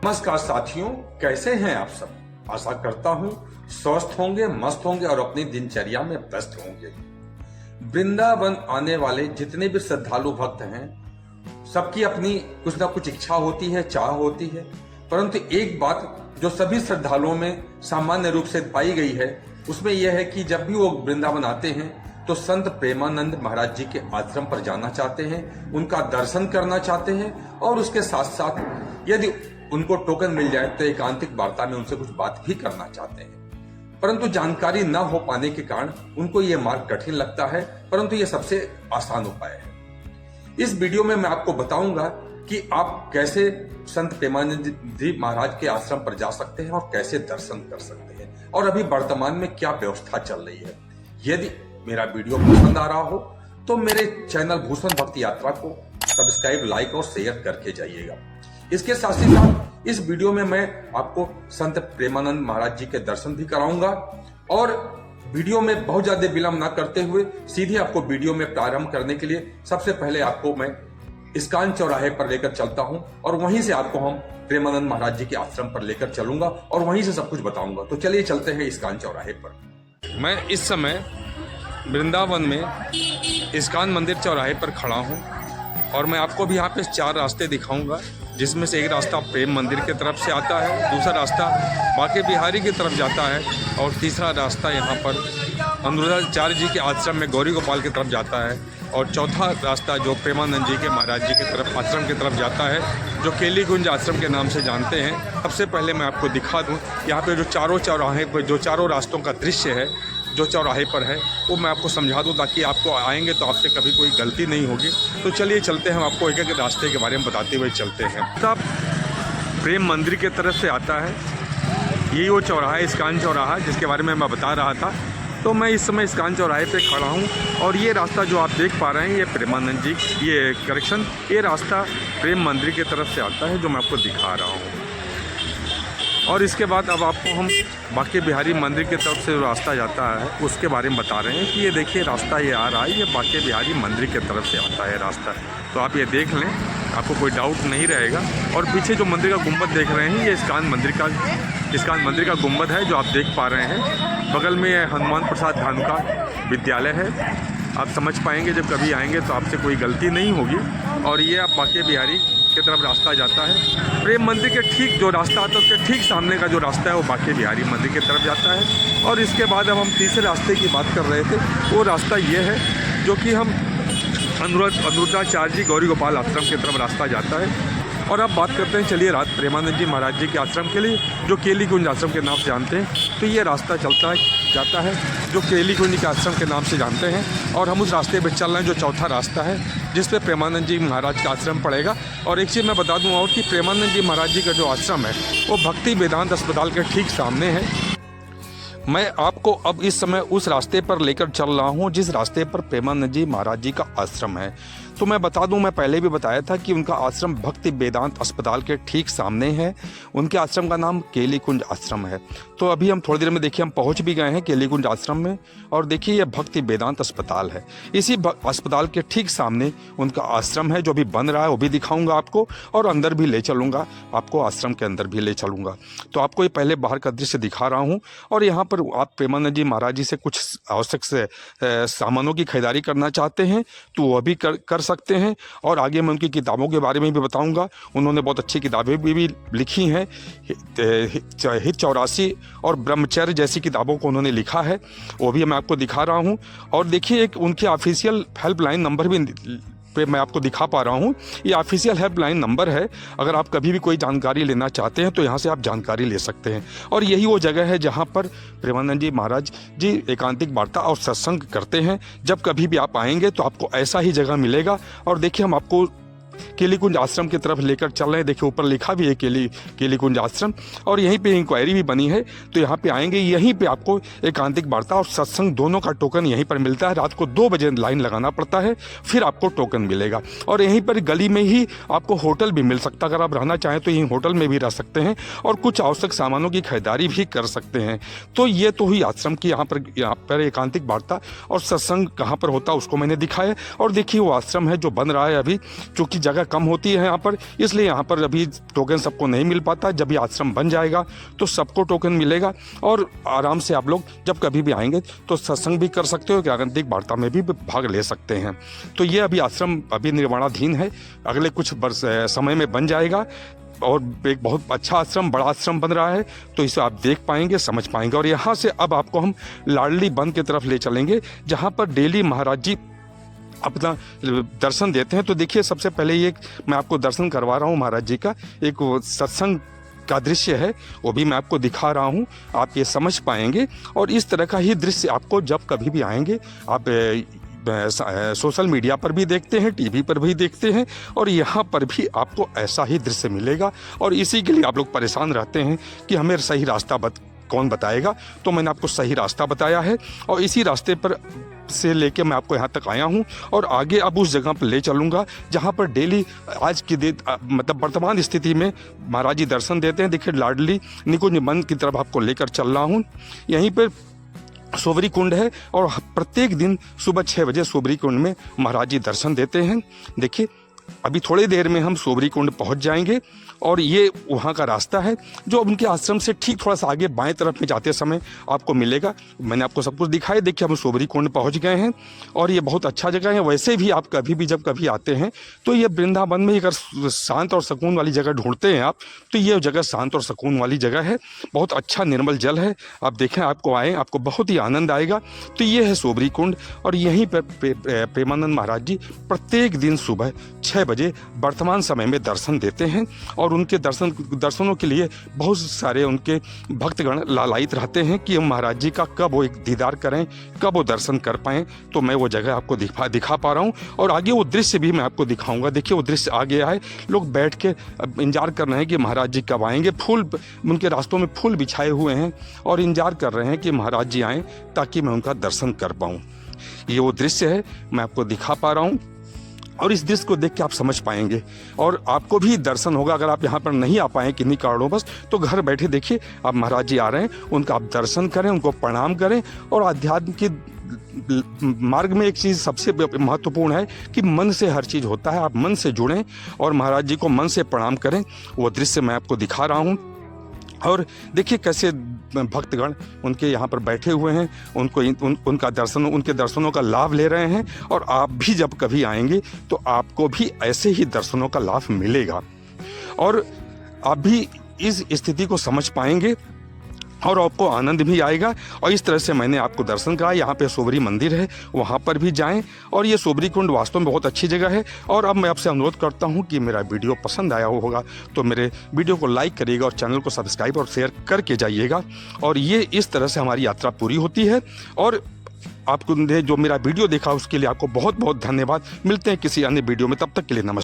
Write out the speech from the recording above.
नमस्कार साथियों, कैसे हैं आप सब। आशा करता हूं स्वस्थ होंगे, मस्त होंगे और अपनी दिनचर्या में व्यस्त होंगे। वृंदावन आने वाले जितने भी श्रद्धालु भक्त हैं, सबकी अपनी कुछ ना कुछ इच्छा होती है, चाह होती है। परंतु एक बात जो सभी श्रद्धालुओं में सामान्य रूप से पाई गई है, उसमें यह है कि जब भी वो वृंदावन आते हैं तो संत प्रेमानंद महाराज जी के आश्रम पर जाना चाहते हैं, उनका दर्शन करना चाहते हैं और उसके साथ साथ यदि उनको टोकन मिल जाए तो एकांतिक वार्ता में उनसे कुछ बात भी करना चाहते हैं। परंतु जानकारी न हो पाने के कारण उनको यह मार्ग कठिन लगता है, परंतु यह सबसे आसान उपाय है। इस वीडियो में मैं आपको बताऊंगा कि आप कैसे संत प्रेमानंद जी महाराज के आश्रम पर जा सकते हैं और कैसे दर्शन कर सकते हैं और अभी वर्तमान में क्या व्यवस्था चल रही है। यदि मेरा वीडियो पसंद आ रहा हो तो मेरे चैनल भूषण भक्ति यात्रा को सब्सक्राइब, लाइक और शेयर करके जाइएगा। इसके साथ ही साथ इस वीडियो में मैं आपको संत प्रेमानंद महाराज जी के दर्शन भी कराऊंगा और वीडियो में बहुत ज्यादा विलंब ना करते हुए सीधे आपको वीडियो में प्रारंभ करने के लिए सबसे पहले आपको मैं इस्कॉन चौराहे पर लेकर चलता हूं और वहीं से आपको हम प्रेमानंद महाराज जी के आश्रम पर लेकर चलूंगा और वहीं से सब कुछ बताऊंगा। तो चलिए चलते हैं इस्कॉन चौराहे पर। मैं इस समय वृंदावन में इस्कॉन मंदिर चौराहे पर खड़ा हूं और मैं आपको भी यहाँ पे 4 रास्ते दिखाऊंगा, जिसमें से एक रास्ता प्रेम मंदिर की तरफ से आता है, दूसरा रास्ता बांके बिहारी की तरफ जाता है और तीसरा रास्ता यहाँ पर अनुरुद्धाचार्य जी के आश्रम में गौरी गोपाल की तरफ जाता है और चौथा रास्ता जो प्रेमानंद जी के महाराज जी की तरफ आश्रम की तरफ जाता है, जो केली कुंज आश्रम के नाम से जानते हैं। सबसे पहले मैं आपको दिखा दूँ यहाँ पे जो चारों चौराहे पर जो चारों रास्तों का दृश्य है जो चौराहे पर है वो मैं आपको समझा दूं ताकि आपको आएंगे तो आपसे कभी कोई गलती नहीं होगी। तो चलिए चलते हैं, हम आपको एक एक रास्ते के बारे में बताते हुए चलते हैं। तब प्रेम मंदिर की तरफ से आता है, यही वो चौराहा है, इस्कॉन चौराहा, जिसके बारे में मैं बता रहा था। तो मैं इस समय इस्कॉन चौराहे पे खड़ा हूँ और ये रास्ता जो आप देख पा रहे हैं ये प्रेमानंद जी, ये रास्ता प्रेम मंदिर की तरफ से आता है जो मैं आपको दिखा रहा हूँ। और इसके बाद अब आपको हम बांके बिहारी मंदिर की तरफ से जो रास्ता जाता है उसके बारे में बता रहे हैं कि ये देखिए रास्ता ये आ रहा है, ये बांके बिहारी मंदिर की तरफ से आता है रास्ता। तो आप ये देख लें, आपको कोई डाउट नहीं रहेगा। और पीछे जो मंदिर का गुंबद देख रहे हैं ये इस्कॉन मंदिर का गुंबद है जो आप देख पा रहे हैं। बगल में हनुमान प्रसाद धानुका विद्यालय है। आप समझ पाएंगे जब कभी आएंगे तो आपसे कोई गलती नहीं होगी। और ये आप बांके बिहारी की तरफ रास्ता जाता है। प्रेम मंदिर के ठीक जो रास्ता आता है उसके ठीक सामने का जो रास्ता है वो बांके बिहारी मंदिर की तरफ जाता है। और इसके बाद अब हम तीसरे रास्ते की बात कर रहे थे, वो रास्ता ये है जो कि हम अनुरुद्धाचार्य जी गौरी गोपाल आश्रम की तरफ रास्ता जाता है। और अब बात करते हैं, चलिए रात प्रेमानंद जी महाराज जी के आश्रम के लिए जो केली कुंज आश्रम के नाम से जानते हैं। तो ये रास्ता जाता है जो केली कुंज के आश्रम के नाम से जानते हैं और हम उस रास्ते पर चल रहे हैं जो चौथा रास्ता है जिस पे प्रेमानंद जी महाराज का आश्रम पड़ेगा। और एक चीज़ मैं बता दूं और कि प्रेमानंद जी महाराज जी का जो आश्रम है वो भक्ति वेदांत अस्पताल के ठीक सामने है। मैं आपको अब इस समय उस रास्ते पर लेकर चल रहा हूं जिस रास्ते पर प्रेमानंद जी महाराज जी का आश्रम है। तो मैं बता दूं, मैं पहले भी बताया था कि उनका आश्रम भक्ति वेदांत अस्पताल के ठीक सामने है। उनके आश्रम का नाम केली कुंज आश्रम है। तो अभी हम थोड़ी देर में देखिए हम पहुंच भी गए हैं केली कुंज आश्रम में और देखिए ये भक्ति वेदांत अस्पताल है। इसी अस्पताल के ठीक सामने उनका आश्रम है जो अभी बन रहा है, वो भी दिखाऊंगा आपको और अंदर भी ले चलूँगा, आपको आश्रम के अंदर भी ले चलूँगा। तो आपको ये पहले बाहर का दृश्य दिखा रहा हूँ और यहाँ पर आप प्रेमानंद जी महाराज जी से कुछ आवश्यक से सामानों की खरीदारी करना चाहते हैं तो वह भी कर सकते हैं। और आगे मैं उनकी किताबों के बारे में भी बताऊंगा। उन्होंने बहुत अच्छी किताबें भी लिखी हैं। हित 84 और ब्रह्मचर्य जैसी किताबों को उन्होंने लिखा है, वो भी मैं आपको दिखा रहा हूं। और देखिए एक उनके ऑफिशियल हेल्पलाइन नंबर भी पे मैं आपको दिखा पा रहा हूँ। ये ऑफिशियल हेल्पलाइन नंबर है, अगर आप कभी भी कोई जानकारी लेना चाहते हैं तो यहाँ से आप जानकारी ले सकते हैं। और यही वो जगह है जहाँ पर प्रेमानंद जी महाराज जी एकांतिक वार्ता और सत्संग करते हैं। जब कभी भी आप आएंगे तो आपको ऐसा ही जगह मिलेगा। और देखिए हम आपको केली कुंज आश्रम की तरफ लेकर चल रहे हैं। देखिए ऊपर लिखा भी है केली कुंज आश्रम और यहीं पे इंक्वायरी भी बनी है। तो यहाँ पे आएंगे, यहीं पे आपको एकांतिक वार्ता और सत्संग दोनों का टोकन यहीं पर मिलता है। रात को 2 बजे लाइन लगाना पड़ता है, फिर आपको टोकन मिलेगा। और यहीं पर गली में ही आपको होटल भी मिल सकता है। अगर आप रहना चाहें तो यहीं होटल में भी रह सकते हैं और कुछ आवश्यक सामानों की खरीदारी भी कर सकते हैं। तो ये तो हुई आश्रम की यहाँ पर एकांतिक वार्ता और सत्संग कहाँ पर होता है उसको मैंने दिखाया। और देखिए वो आश्रम है जो बन रहा है अभी, चूँकि जगह कम होती है यहाँ पर, इसलिए यहाँ पर अभी टोकन सबको नहीं मिल पाता। जब ये आश्रम बन जाएगा तो सबको टोकन मिलेगा और आराम से आप लोग जब कभी भी आएंगे तो सत्संग भी कर सकते हो, आगंतुक वार्ता में भी भाग ले सकते हैं। तो ये अभी आश्रम अभी निर्माणाधीन है, अगले कुछ वर्ष समय में बन जाएगा और एक बहुत अच्छा आश्रम, बड़ा आश्रम बन रहा है, तो इसे आप देख पाएंगे, समझ पाएंगे। और यहाँ से अब आपको हम लाडली बंद की तरफ ले चलेंगे, जहाँ पर डेली महाराज जी अपना दर्शन देते हैं। तो देखिए, सबसे पहले ये मैं आपको दर्शन करवा रहा हूँ महाराज जी का, एक सत्संग का दृश्य है, वो भी मैं आपको दिखा रहा हूँ, आप ये समझ पाएंगे। और इस तरह का ही दृश्य आपको जब कभी भी आएंगे, आप सोशल मीडिया पर भी देखते हैं, टीवी पर भी देखते हैं, और यहाँ पर भी आपको ऐसा ही दृश्य मिलेगा। और इसी के लिए आप लोग परेशान रहते हैं कि हमें सही रास्ता कौन बताएगा। तो मैंने आपको सही रास्ता बताया है और इसी रास्ते पर से लेके मैं आपको यहाँ तक आया हूँ और आगे अब उस जगह पर ले चलूँगा जहाँ पर डेली आज की मतलब वर्तमान स्थिति में महाराज जी दर्शन देते हैं। देखिए, लाडली निकुंज बंद की तरफ आपको लेकर चल रहा हूँ। यहीं पर सोबरी कुंड है और प्रत्येक दिन सुबह 6 बजे सोबरी कुंड में महाराज जी दर्शन देते हैं। देखिए, अभी थोड़ी देर में हम सोबरी कुंड पहुंच जाएंगे और ये वहाँ का रास्ता है जो उनके आश्रम से ठीक थोड़ा सा आगे बाएं तरफ में जाते समय आपको मिलेगा। मैंने आपको सब कुछ दिखाया। देखिए, हम सोबरी कुंड पहुँच गए हैं और ये बहुत अच्छा जगह है। वैसे भी आप कभी भी जब कभी आते हैं तो ये वृंदावन में अगर शांत और सुकून वाली जगह ढूंढते हैं आप, तो ये जगह शांत और सुकून वाली जगह है। बहुत अच्छा निर्मल जल है, आप देखें, आपको आएँ, आपको बहुत ही आनंद आएगा। तो ये है सोबरी कुंड और यहीं पर प्रेमानंद महाराज जी प्रत्येक दिन सुबह 6 बजे वर्तमान समय में दर्शन देते हैं और उनके दर्शनों के लिए बहुत सारे उनके भक्तगण लालायित रहते हैं कि हम महाराज जी का कब वो एक दीदार करें, कब वो दर्शन कर पाएँ। तो मैं वो जगह आपको दिखा पा रहा हूँ और आगे वो दृश्य भी मैं आपको दिखाऊंगा। देखिए, वो दृश्य आ गया है, लोग बैठ के इंतजार कर रहे हैं कि महाराज जी कब आएंगे। फूल उनके रास्तों में फूल बिछाए हुए हैं और इंतजार कर रहे हैं कि महाराज जी आएँ ताकि मैं उनका दर्शन कर पाऊँ। ये वो दृश्य है, मैं आपको दिखा पा रहा हूँ और इस दृश्य को देख के आप समझ पाएंगे और आपको भी दर्शन होगा। अगर आप यहाँ पर नहीं आ पाए किन्हीं कारणों बस, तो घर बैठे देखिए, आप महाराज जी आ रहे हैं, उनका आप दर्शन करें, उनको प्रणाम करें। और आध्यात्म के मार्ग में एक चीज़ सबसे महत्वपूर्ण है कि मन से हर चीज़ होता है। आप मन से जुड़ें और महाराज जी को मन से प्रणाम करें। वो दृश्य मैं आपको दिखा रहा हूँ और देखिए कैसे भक्तगण उनके यहाँ पर बैठे हुए हैं, उनका दर्शन, उनके दर्शनों का लाभ ले रहे हैं। और आप भी जब कभी आएंगे तो आपको भी ऐसे ही दर्शनों का लाभ मिलेगा और आप भी इस स्थिति को समझ पाएंगे और आपको आनंद भी आएगा। और इस तरह से मैंने आपको दर्शन कराया। यहाँ पे सोबरी मंदिर है, वहाँ पर भी जाएं। और ये सोबरी कुंड वास्तव में बहुत अच्छी जगह है। और अब मैं आपसे अनुरोध करता हूँ कि मेरा वीडियो पसंद आया होगा तो मेरे वीडियो को लाइक करिएगा और चैनल को सब्सक्राइब और शेयर करके जाइएगा। और ये इस तरह से हमारी यात्रा पूरी होती है। और आपको जो मेरा वीडियो देखा उसके लिए आपको बहुत बहुत धन्यवाद। मिलते हैं किसी अन्य वीडियो में, तब तक के लिए नमस्कार।